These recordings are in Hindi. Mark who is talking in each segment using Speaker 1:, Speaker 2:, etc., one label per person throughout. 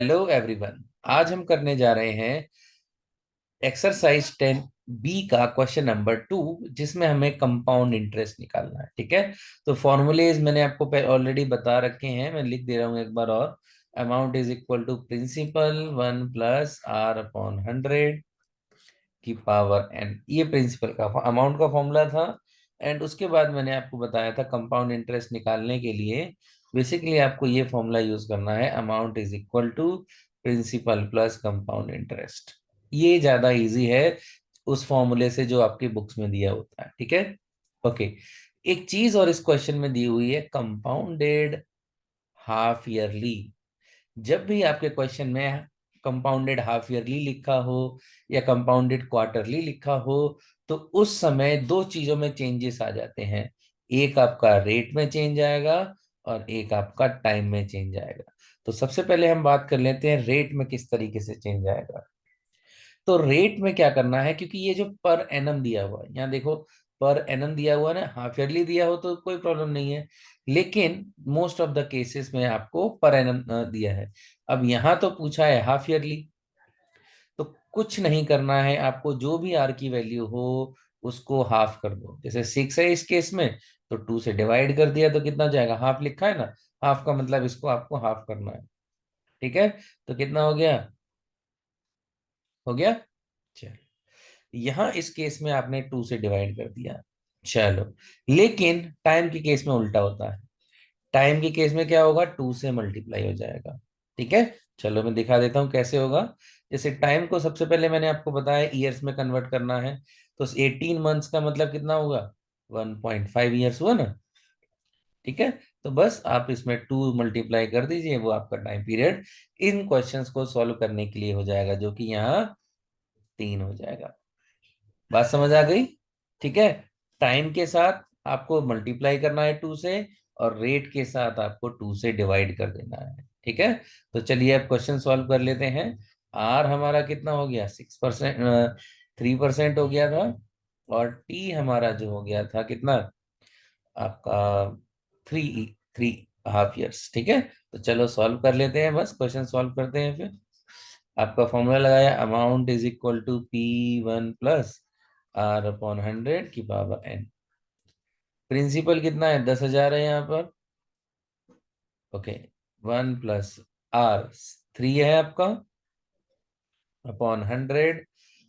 Speaker 1: Hello everyone. आज हम करने जा रहे हैं एक्सरसाइज 10 बी का क्वेश्चन नंबर 2, जिसमें हमें कंपाउंड इंटरेस्ट निकालना है। ठीक है, तो फॉर्मूलेज मैंने आपको ऑलरेडी बता रखे हैं, मैं लिख दे रहा हूँ एक बार और। Amount is equal to principal 1 + R/100 की पावर n, ये प्रिंसिपल का अमाउंट का फॉर्मूला था। एंड उसके बाद मैंने आपको बताया था कंपाउंड इंटरेस्ट निकालने के लिए बेसिकली आपको ये फॉर्मूला यूज करना है, amount is equal to principal plus compound interest. ये ज्यादा इजी है उस फॉर्मूले से जो आपकी बुक्स में दिया होता है। ठीक है, ओके। एक चीज और इस क्वेश्चन में दी हुई है, कंपाउंडेड हाफ ईयरली। जब भी आपके क्वेश्चन में कंपाउंडेड हाफ ईयरली लिखा हो या कंपाउंडेड क्वार्टरली लिखा हो, तो उस समय दो चीजों में चेंजेस आ जाते हैं। एक आपका रेट में चेंज आएगा और एक आपका टाइम में चेंज आएगा। तो सबसे पहले हम बात कर लेते हैं रेट में किस तरीके से चेंज आएगा। तो रेट में क्या करना है, क्योंकि ये जो पर एनम दिया हुआ है, यहाँ देखो पर एनम दिया हुआ है ना, हाफ ईयरली दिया हो तो कोई प्रॉब्लम नहीं है, लेकिन मोस्ट ऑफ द केसेस में आपको पर एनम दिया है। अब यहाँ तो पूछा है हाफ ईयरली, तो कुछ नहीं करना है आपको, जो भी आर की वैल्यू हो उसको हाफ कर दो। जैसे 6 है इस केस में, तो 2 से डिवाइड कर दिया तो कितना जाएगा, हाफ लिखा है ना, हाफ का मतलब इसको आपको हाफ करना है। ठीक है, तो कितना हो गया, हो गया। चलो, यहां इस केस में आपने 2 से डिवाइड कर दिया। चलो, लेकिन टाइम के केस में उल्टा होता है। टाइम के केस में क्या होगा, 2 से मल्टीप्लाई हो जाएगा। ठीक है, चलो मैं दिखा देता हूं कैसे होगा। जैसे टाइम को सबसे पहले मैंने आपको बताया ईयर्स में कन्वर्ट करना है, तो 18 मंथ्स का मतलब कितना होगा, 1.5 ईयर्स हुआ ना। ठीक है, तो बस आप इसमें 2 मल्टीप्लाई कर दीजिए, वो आपका टाइम पीरियड इन क्वेश्चंस को सॉल्व करने के लिए हो जाएगा, जो कि यहाँ 3 हो जाएगा। बात समझ आ गई। ठीक है, टाइम के साथ आपको मल्टीप्लाई करना है 2 से, और रेट के साथ आपको 2 से डिवाइड कर देना है। ठीक है, तो चलिए अब क्वेश्चन सॉल्व कर लेते हैं। आर हमारा कितना हो गया, 6%, 3% हो गया था। और टी हमारा जो हो गया था कितना, आपका 3.5 ईयर्स। ठीक है, तो चलो सॉल्व कर लेते हैं, बस क्वेश्चन सॉल्व करते हैं फिर। आपका फॉर्मूला लगाया, amount is equal to P1 + R/100 की पावर n। प्रिंसिपल कितना है, 10,000 है यहाँ पर। ओके, 1 + R 3 है आपका, अपॉन 100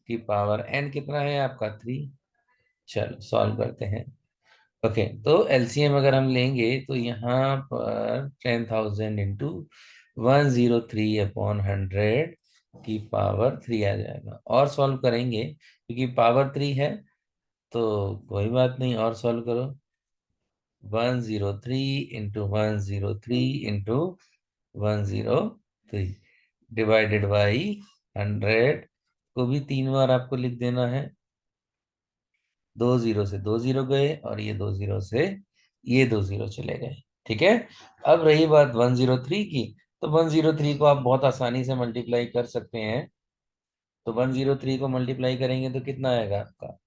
Speaker 1: की पावर n कितना है आपका, 3। चलो सॉल्व करते हैं। ओके, तो एलसीएम अगर हम लेंगे तो यहाँ पर 10,000 इंटू 103/100 की पावर 3 आ जाएगा। और सॉल्व करेंगे क्योंकि पावर 3 है, तो कोई बात नहीं, और सॉल्व करो। 103 इंटू 103 इंटू 103 डिवाइडेड बाई 100 को भी 3 बार आपको लिख देना है। 2 जीरो से 2 जीरो गए, और ये 2 जीरो से ये 2 जीरो चले गए। ठीक है, अब रही बात 103 की, तो 103 को आप बहुत आसानी से मल्टीप्लाई कर सकते हैं। तो 103 को मल्टीप्लाई करेंगे तो कितना आएगा आपका,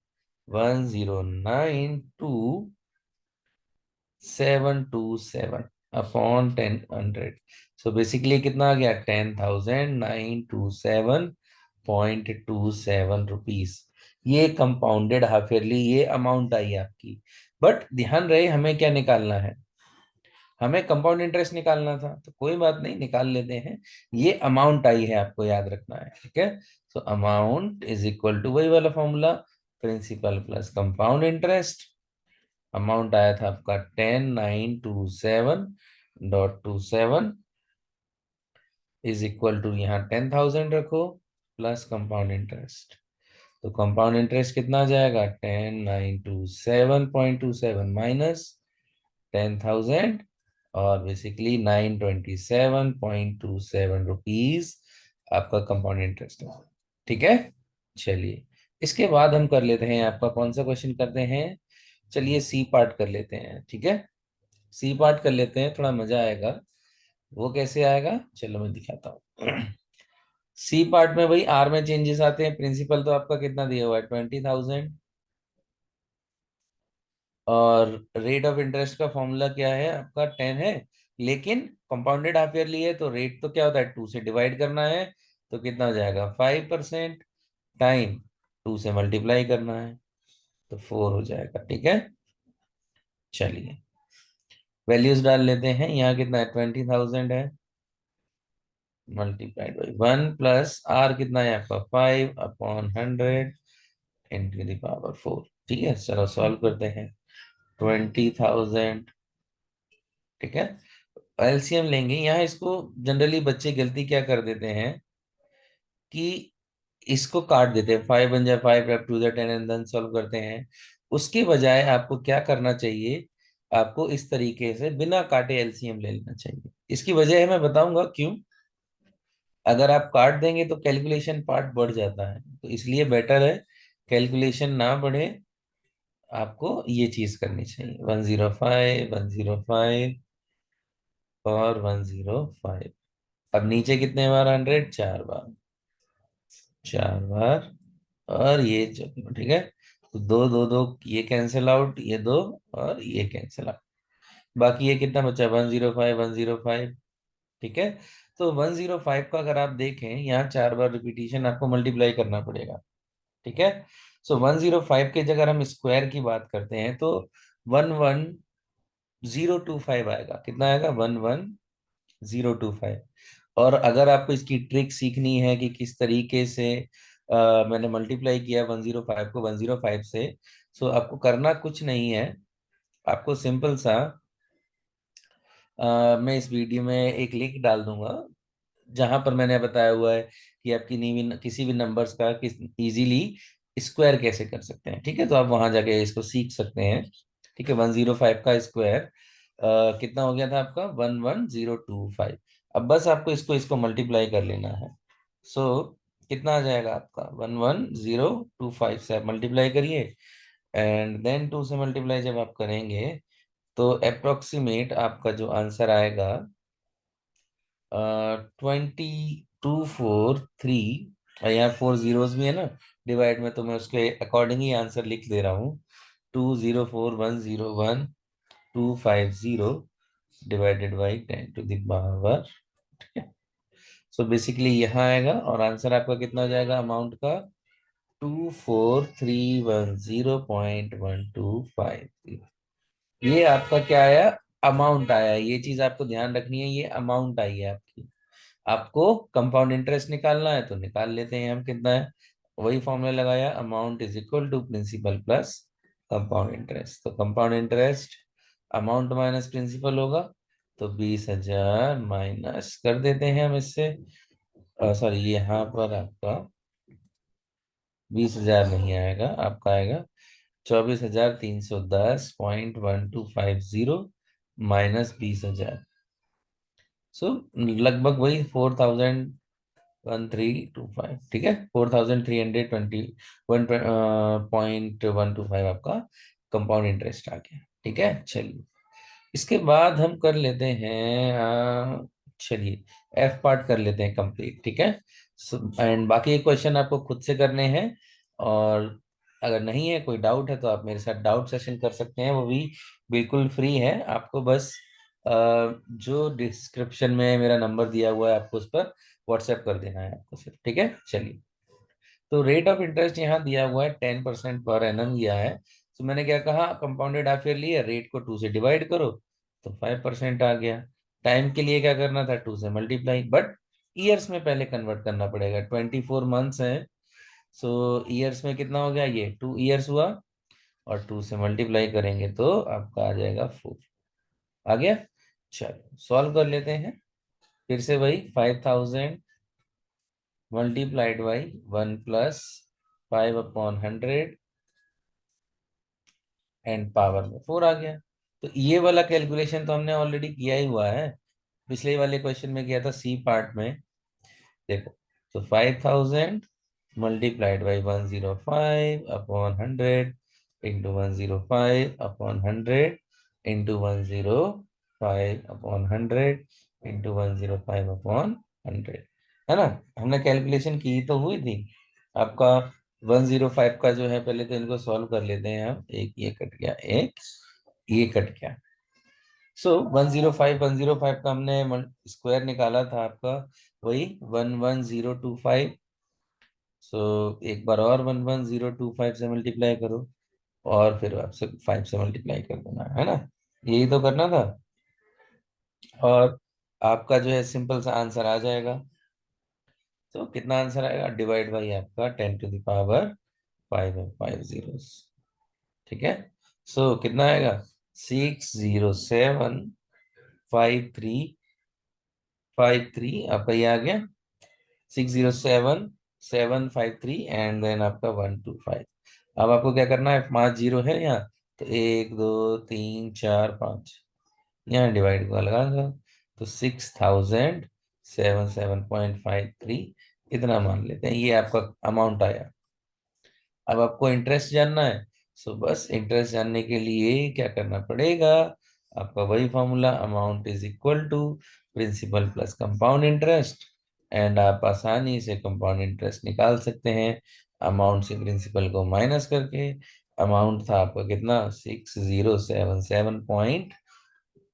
Speaker 1: 1092,727 अपॉन 10 100। सो बेसिकली कितना आ गया, 10,927.27 ये कंपाउंडेड हाफ ईयरली ये अमाउंट आई आपकी। बट ध्यान रहे हमें क्या निकालना है, हमें कंपाउंड इंटरेस्ट निकालना था, तो कोई बात नहीं, निकाल लेते हैं। ये अमाउंट आई है, आपको याद रखना है। ठीक है, so amount is equal to वही वाला formula, principal plus compound interest. Amount आया था आपका 10,927.27 इज इक्वल टू, यहाँ 10,000 रखो प्लस कंपाउंड इंटरेस्ट। तो कंपाउंड इंटरेस्ट कितना आ जाएगा, 10,927.27 माइनस 10,000, और बेसिकली 927.27 आपका कंपाउंड इंटरेस्ट है। ठीक है, चलिए इसके बाद हम कर लेते हैं, आपका कौन सा क्वेश्चन करते हैं, चलिए सी पार्ट कर लेते हैं। ठीक है, सी पार्ट कर लेते हैं, थोड़ा मजा आएगा। वो कैसे आएगा, चलो मैं दिखाता हूँ। सी पार्ट में भाई आर में चेंजेस आते हैं। प्रिंसिपल तो आपका कितना दिया हुआ है, 20,000, और रेट ऑफ इंटरेस्ट का फॉर्मूला क्या है आपका, 10 है, लेकिन कंपाउंडेड हाफ ईयरली है तो रेट तो क्या होता है, 2 से डिवाइड करना है। तो कितना हो जाएगा, 5% टाइम 2 से मल्टीप्लाई करना है तो 4 हो जाएगा। ठीक है, चलिए वैल्यूज डाल लेते हैं। यहाँ कितना है, 20,000 है, मल्टीप्लाइड बाई 1 प्लस आर कितना है आपका, 5/100 इंटू द पावर 4। ठीक है, चलो सॉल्व करते हैं। 20,000, ठीक है, एलसीएम लेंगे। यहाँ इसको जनरली बच्चे गलती क्या कर देते हैं कि इसको काट देते हैं, 5 बन जाए 5 to the 10 and then solve करते हैं। उसके बजाय आपको क्या करना चाहिए, आपको इस तरीके से बिना काटे एलसीएम ले लेना चाहिए। इसकी वजह है, मैं बताऊंगा क्यों। अगर आप काट देंगे तो कैलकुलेशन पार्ट बढ़ जाता है, तो इसलिए बेटर है कैलकुलेशन ना बढ़े, आपको ये चीज करनी चाहिए। 105, 105 और 105। अब नीचे कितने बार 100, 4 बार, 4 बार, और ये ठीक है। तो दो दो दो ये कैंसिल आउट, ये दो और ये कैंसिल आउट, बाकी ये कितना बचा, 105, 105। ठीक है, तो 105 का अगर आप देखें, यहाँ 4 बार रिपीटिशन आपको मल्टीप्लाई करना पड़ेगा। ठीक है, सो 105 के जगह हम स्क्वायर की बात करते हैं तो 11025 आएगा। कितना आएगा, 11025। और अगर आपको इसकी ट्रिक सीखनी है कि किस तरीके से मैंने मल्टीप्लाई किया 105 को 105 से, सो आपको करना कुछ नहीं है। आपको सिंपल सा मैं इस वीडियो में एक लिंक डाल दूंगा जहां पर मैंने बताया हुआ है कि आप किसी भी नंबर्स का किस इजीली स्क्वायर कैसे कर सकते हैं। ठीक है, तो आप वहां जाके इसको सीख सकते हैं। ठीक है, 105 का स्क्वायर कितना हो गया था आपका, 11025। अब बस आपको इसको इसको मल्टीप्लाई कर लेना है। सो कितना आ जाएगा आपका, 11025 से आप मल्टीप्लाई करिए, एंड देन 2 से मल्टीप्लाई जब आप करेंगे तो अप्रोक्सीमेट आपका जो आंसर आएगा 2243। यहाँ 4 जीरोस भी है ना डिवाइड में, तो मैं उसके अकॉर्डिंग ही आंसर लिख दे रहा हूँ। 204101 250 divided by 10 to the power. ठीक है, सो बेसिकली यहाँ आएगा और आंसर आपका कितना हो जाएगा अमाउंट का, 24310.125। ये आपका क्या आया, अमाउंट आया है। ये चीज आपको ध्यान रखनी है, ये अमाउंट आई है आपकी। आपको कंपाउंड इंटरेस्ट निकालना है तो निकाल लेते हैं हम, कितना है, वही फॉर्मूला लगाया, amount is equal to principal plus compound interest. तो compound interest amount minus principal होगा, तो 20,000 माइनस कर देते हैं हम इससे। सॉरी, यहाँ पर आपका 20,000 नहीं आएगा, आपका आएगा 24,310.1250 माइनस 20,000। सो लगभग वही 4,1325। ठीक है, 4,320.125 आपका कंपाउंड इंटरेस्ट आ गया। ठीक है, चलिए इसके बाद हम कर लेते हैं चलिए एफ पार्ट कर लेते हैं कंप्लीट। ठीक है, एंड बाकी क्वेश्चन आपको खुद से करने हैं, और अगर नहीं है कोई डाउट है तो आप मेरे साथ डाउट सेशन कर सकते हैं, वो भी बिल्कुल फ्री है। आपको बस जो डिस्क्रिप्शन में मेरा नंबर दिया हुआ है आपको उस पर व्हाट्सएप कर देना है आपको सिर्फ। ठीक है, चलिए तो रेट ऑफ इंटरेस्ट यहाँ दिया हुआ है 10% पर एनम दिया है। तो मैंने क्या कहा, कंपाउंडेड हाफ ईयरली है, रेट को 2 से डिवाइड करो तो 5% आ गया। टाइम के लिए क्या करना था, 2 से मल्टीप्लाई, बट ईयर्स में पहले कन्वर्ट करना पड़ेगा। 24 मंथ्स है, सो ईयर्स में कितना हो गया, ये 2 ईयर्स हुआ, और 2 से मल्टीप्लाई करेंगे तो आपका आ जाएगा 4। आ गया, चलो सॉल्व कर लेते हैं। फिर से वही 5,000 multiplied by 1 plus 5/100 and power में 4 आ गया। तो ये वाला कैलकुलेशन तो हमने ऑलरेडी किया ही हुआ है, पिछले वाले क्वेश्चन में किया था सी पार्ट में। देखो, तो 5,000 multiplied by 105/100 into 105/100 into 105/100 into 105/100, है ना। हमने कैलकुलेशन की तो हुई थी आपका। 105 का जो है, पहले तो इनको सॉल्व कर लेते हैं हम। एक ये कट गया, एक ये कट गया, सो 105 का हमने स्क्वायर निकाला था आपका, वही 11025। सो एक बार और 11025 से मल्टीप्लाई करो, और फिर आपसे 5 से मल्टीप्लाई कर देना है ना, यही तो करना था। और आपका जो है सिंपल सा आंसर आ जाएगा। तो कितना आंसर आएगा, डिवाइड बाई आपका 10 टू द पावर 5 ठीक है। सो कितना आएगा, 6075353 आपका ये आ गया, 607 753 एंड देन आपका 125। अब आपको क्या करना है, 5 जीरो है यहाँ, तो 1 2 3 4 5, यहाँ डिवाइड का लगा दो, तो 6077.53 इतना मान लेते हैं, ये आपका अमाउंट आया। अब आपको इंटरेस्ट जानना है, सो बस इंटरेस्ट जानने के लिए क्या करना पड़ेगा, आपका वही formula, amount is equal to principal plus compound interest. And आप आसानी से कंपाउंड इंटरेस्ट निकाल सकते हैं अमाउंट से प्रिंसिपल को माइनस करके। अमाउंट था आपका कितना, 6077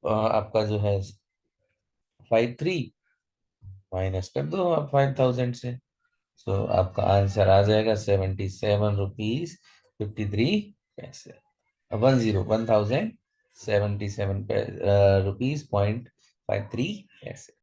Speaker 1: आपका जो है 53, माइनस कर दो आप 5000 से। सो आपका आंसर आ जाएगा 77 रुपीज 53 पैसे। 1017 रुपीज 53 पैसे।